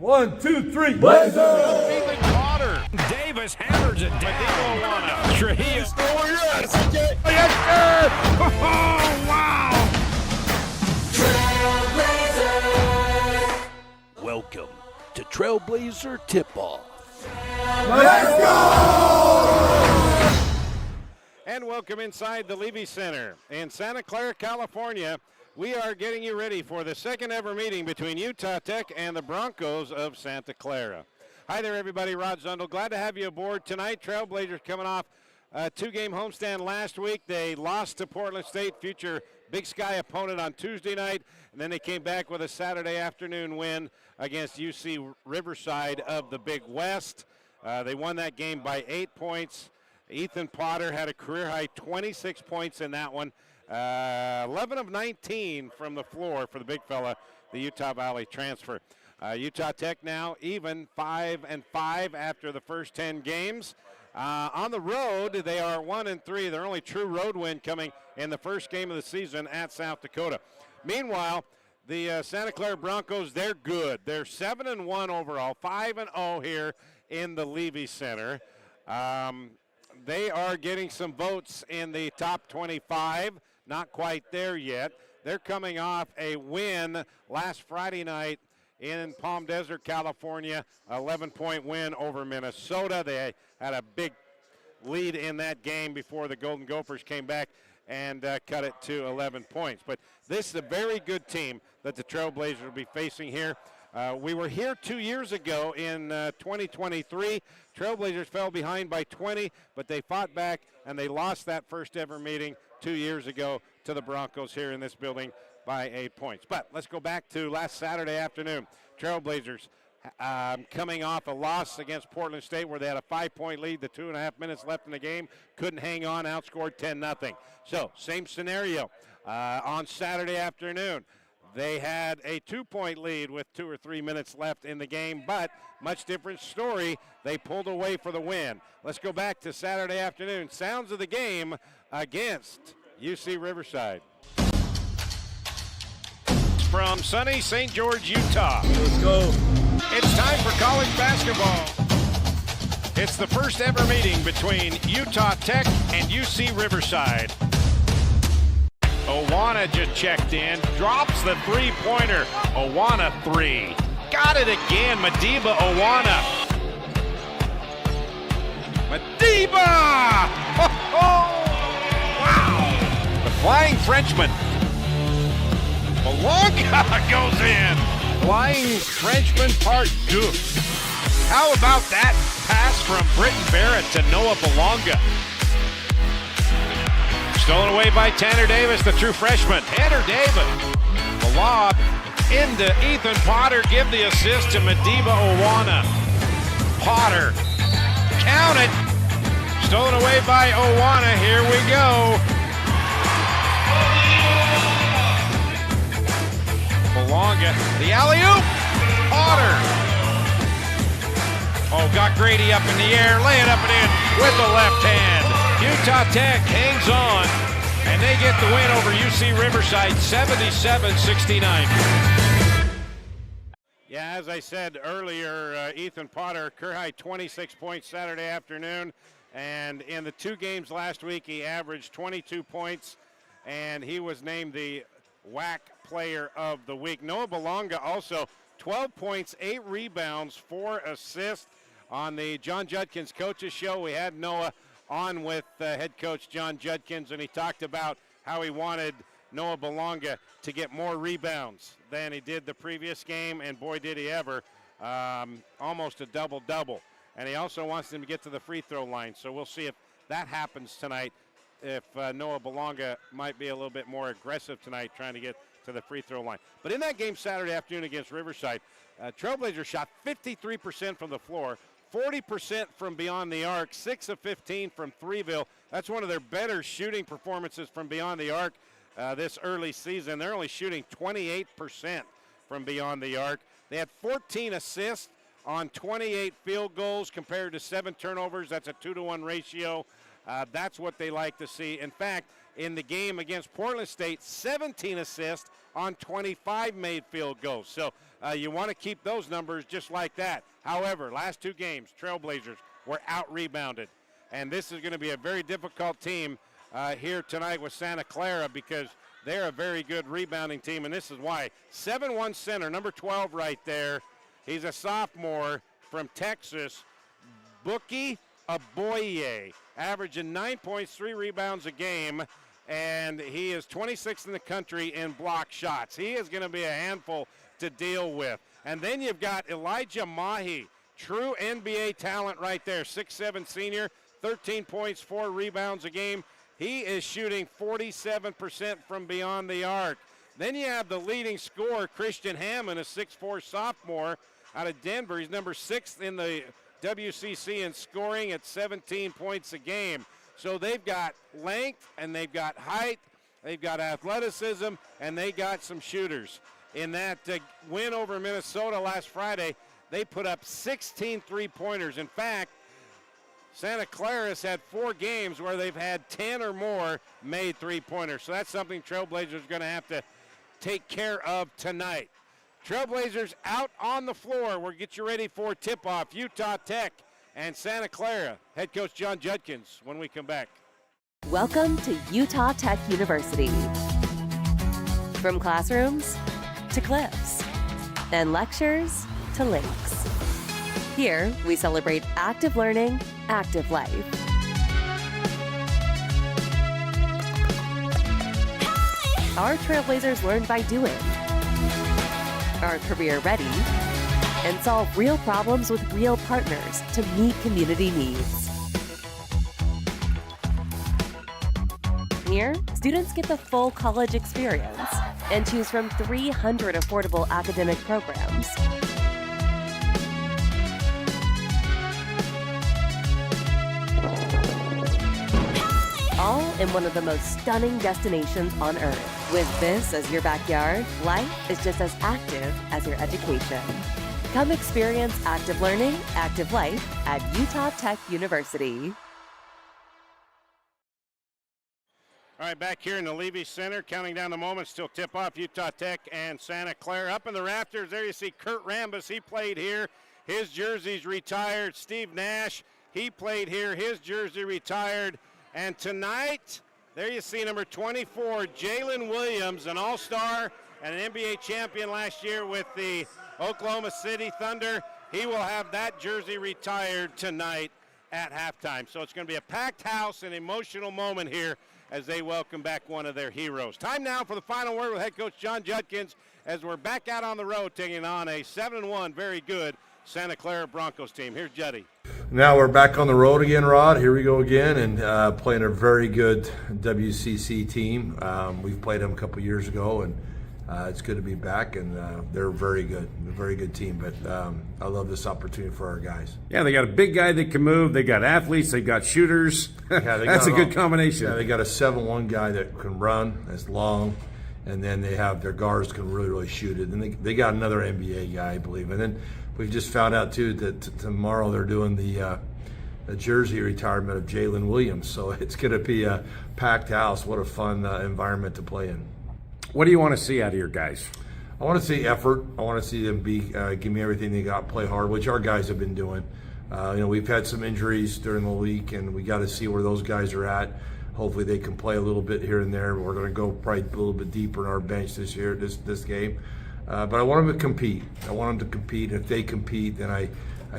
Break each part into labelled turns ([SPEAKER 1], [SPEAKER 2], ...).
[SPEAKER 1] 1, 2, 3. Blazer!
[SPEAKER 2] Ethan Potter. Davis hammers it. Medina Owana. Trujillo.
[SPEAKER 1] Oh, yes! Okay.
[SPEAKER 2] Yes, sir! Oh, wow!
[SPEAKER 3] Trailblazer. Welcome to Trailblazer Tip-Off.
[SPEAKER 1] Let's go!
[SPEAKER 2] And welcome inside the Levy Center in Santa Clara, California. We are getting you ready for the second ever meeting between Utah Tech and the Broncos of Santa Clara. Hi there, everybody. Rod Zundel. Glad to have you aboard tonight. Trailblazers coming off a two-game homestand last week. They lost to Portland State, future Big Sky opponent, on Tuesday night, and then they came back with a Saturday afternoon win against UC Riverside of the Big West. They won that game by 8 points. Ethan Potter had a career-high 26 points in that one. 11 of 19 from the floor for the big fella, the Utah Valley transfer. Utah Tech now even 5-5 after the first 10 games. On the road, they are 1-3. Their only true road win coming in the first game of the season at South Dakota. Meanwhile, the Santa Clara Broncos, they're good. They're 7-1 overall, 5-0 here in the Levy Center. They are getting some votes in the top 25. Not quite there yet. They're coming off a win last Friday night in Palm Desert, California, 11-point win over Minnesota. They had a big lead in that game before the Golden Gophers came back and cut it to 11 points. But this is a very good team that the Trailblazers will be facing here. We were here 2 years ago in 2023. Trailblazers fell behind by 20, but they fought back and they lost that first ever meeting 2 years ago to the Broncos here in this building by 8 points. But let's go back to last Saturday afternoon. Trailblazers coming off a loss against Portland State where they had a 5-point lead, the 2.5 minutes left in the game, couldn't hang on, outscored 10-0. So same scenario on Saturday afternoon. They had a 2-point lead with 2 or 3 minutes left in the game, but much different story. They pulled away for the win. Let's go back to Saturday afternoon. Sounds of the game against UC Riverside. From sunny St. George, Utah.
[SPEAKER 1] Let's go.
[SPEAKER 2] It's time for college basketball. It's the first ever meeting between Utah Tech and UC Riverside. Owana just checked in, drops the three-pointer. Owana 3. Got it again, Madiba Owana. Madiba! Oh, wow! The Flying Frenchman. Belonga goes in. Flying Frenchman part 2. How about that pass from Britton Barrett to Noah Belonga? Stolen away by Tanner Davis, the true freshman. Tanner Davis. The lob into Ethan Potter. Give the assist to Madiba Owana. Potter. Count it. Stolen away by Owana. Here we go. Belonga. The alley-oop. Potter. Oh, got Grady up in the air. Lay it up and in with the left hand. Utah Tech hangs on, and they get the win over UC Riverside, 77-69. Yeah, as I said earlier, Ethan Potter, career-high 26 points Saturday afternoon, and in the 2 games last week, he averaged 22 points, and he was named the WAC Player of the Week. Noah Belonga also 12 points, 8 rebounds, 4 assists. On the John Judkins Coaches Show, we had Noah on with head coach John Judkins, and he talked about how he wanted Noah Belonga to get more rebounds than he did the previous game, and boy did he ever. Almost a double-double. And he also wants him to get to the free throw line, so we'll see if that happens tonight, if Noah Belonga might be a little bit more aggressive tonight trying to get to the free throw line. But in that game Saturday afternoon against Riverside, Trailblazers shot 53% from the floor, 40% from beyond the arc, 6 of 15 from Threeville. That's one of their better shooting performances from beyond the arc this early season. They're only shooting 28% from beyond the arc. They had 14 assists on 28 field goals compared to 7 turnovers. That's a 2-to-1 ratio. That's what they like to see. In fact, In the game against Portland State, 17 assists on 25 made field goals. So you want to keep those numbers just like that. However, last 2 games, Trailblazers were out-rebounded. And this is going to be a very difficult team here tonight with Santa Clara because they're a very good rebounding team, and this is why. 7'1" center, number 12 right there. He's a sophomore from Texas, Buki Aboye, averaging 9 points, 3 rebounds a game, and he is 26th in the country in block shots. He is going to be a handful to deal with. And then you've got Elijah Mahi, true NBA talent right there, 6'7" senior, 13 points, 4 rebounds a game. He is shooting 47% from beyond the arc. Then you have the leading scorer, Christian Hammond, a 6'4" sophomore out of Denver. He's number 6 in the WCC in scoring at 17 points a game. So they've got length and they've got height, they've got athleticism, and they got some shooters. In that win over Minnesota last Friday, they put up 16 three-pointers. In fact, Santa Clara's had 4 games where they've had 10 or more made three-pointers. So that's something Trailblazers are going to have to take care of tonight. Trailblazers out on the floor. We'll get you ready for tip-off. Utah Tech and Santa Clara. Head coach John Judkins when we come back.
[SPEAKER 4] Welcome to Utah Tech University. From classrooms to cliffs and lectures to links. Here, we celebrate active learning, active life. Our Trailblazers learn by doing, are career ready, and solve real problems with real partners to meet community needs. Here, students get the full college experience and choose from 300 affordable academic programs. All in one of the most stunning destinations on Earth. With this as your backyard, life is just as active as your education. Come experience active learning, active life at Utah Tech University.
[SPEAKER 2] All right, back here in the Levy Center, counting down the moments till tip-off, Utah Tech and Santa Clara. Up in the rafters, there you see Kurt Rambis. He played here. His jersey's retired. Steve Nash, he played here. His jersey retired. And tonight, there you see number 24, Jalen Williams, an all-star and an NBA champion last year with the Oklahoma City Thunder. He will have that jersey retired tonight at halftime. So it's going to be a packed house, an emotional moment here as they welcome back one of their heroes. Time now for the final word with head coach John Judkins as we're back out on the road taking on a 7-1, very good Santa Clara Broncos team. Here's Juddy.
[SPEAKER 5] Now we're back on the road again, Rod. Here we go again, and playing a very good WCC team. We've played them a couple years ago, and it's good to be back, and they're very good. A very good team, but I love this opportunity for our guys.
[SPEAKER 6] Yeah, they got a big guy that can move. They got athletes. They got shooters.
[SPEAKER 5] Yeah,
[SPEAKER 6] That's a good combination.
[SPEAKER 5] Yeah, they got a 7'1" guy that can run, that's long, and then they have their guards can really, really shoot it. And they got another NBA guy, I believe. And then we've just found out, too, that tomorrow they're doing the jersey retirement of Jalen Williams. So it's going to be a packed house. What a fun environment to play in.
[SPEAKER 6] What do you want to see out of your guys?
[SPEAKER 5] I want to see effort. I want to see them give me everything they got, play hard, which our guys have been doing. We've had some injuries during the week, and we got to see where those guys are at. Hopefully they can play a little bit here and there. We're going to go probably a little bit deeper in our bench this year, this game. But I want them to compete. I want them to compete. If they compete, then I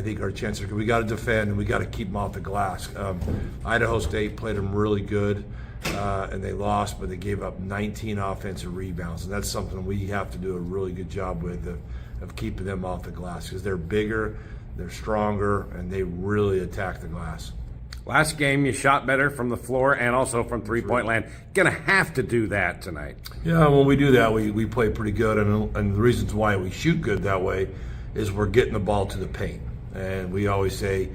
[SPEAKER 5] think our chances are good. We got to defend, and we got to keep them off the glass. Idaho State played them really good, and they lost, but they gave up 19 offensive rebounds, and that's something we have to do a really good job with of keeping them off the glass because they're bigger, they're stronger, and they really attack the glass.
[SPEAKER 6] Last game, you shot better from the floor and also from three-point land. Going to have to do that tonight.
[SPEAKER 5] Yeah, when we do that, we play pretty good, and the reasons why we shoot good that way is we're getting the ball to the paint. And we always say,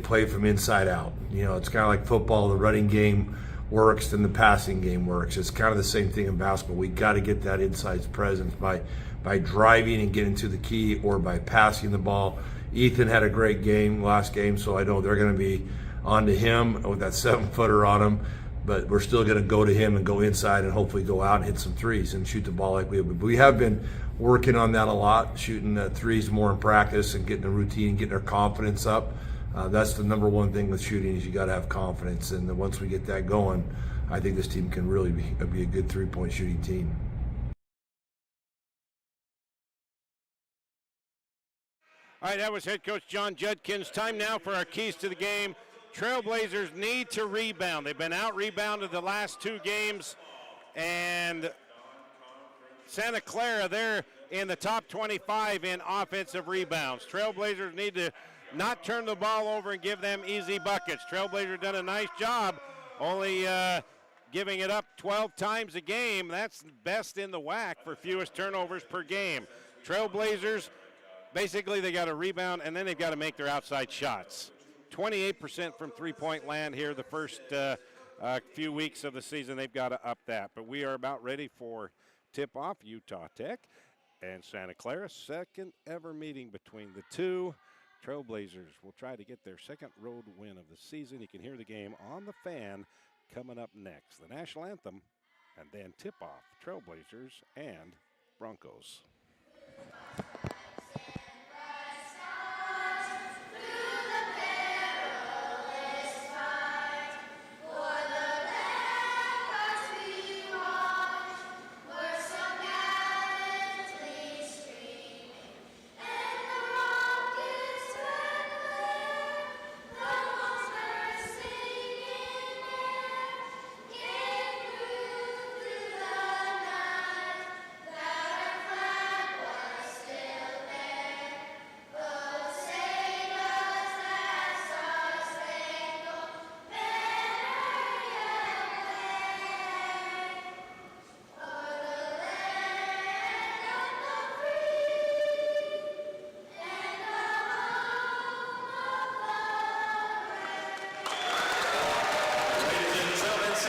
[SPEAKER 5] play from inside out. It's kind of like football. The running game works, then the passing game works. It's kind of the same thing in basketball. We got to get that inside presence by driving and getting to the key or by passing the ball. Ethan had a great game last game, so I know they're going to be onto him with that 7-footer on him. but we're still going to go to him and go inside and hopefully go out and hit some threes and shoot the ball like we have. But we have been working on that a lot, shooting threes more in practice and getting a routine, getting our confidence up. That's the number one thing with shooting is you got to have confidence. And then once we get that going, I think this team can really be a good three-point shooting team.
[SPEAKER 2] All right, that was head coach John Judkins. Time now for our keys to the game. Trailblazers need to rebound. They've been out-rebounded the last 2 games, and Santa Clara, they're in the top 25 in offensive rebounds. Trailblazers need to not turn the ball over and give them easy buckets. Trailblazers done a nice job, only giving it up 12 times a game. That's best in the WAC for fewest turnovers per game. Trailblazers, basically they got to rebound, and then they've got to make their outside shots. 28% from three-point land here the first few weeks of the season. They've got to up that. But we are about ready for tip-off. Utah Tech and Santa Clara, second ever meeting between the two. Trailblazers will try to get their second road win of the season. You can hear the game on the Fan coming up next. The national anthem and then tip-off, Trailblazers and Broncos.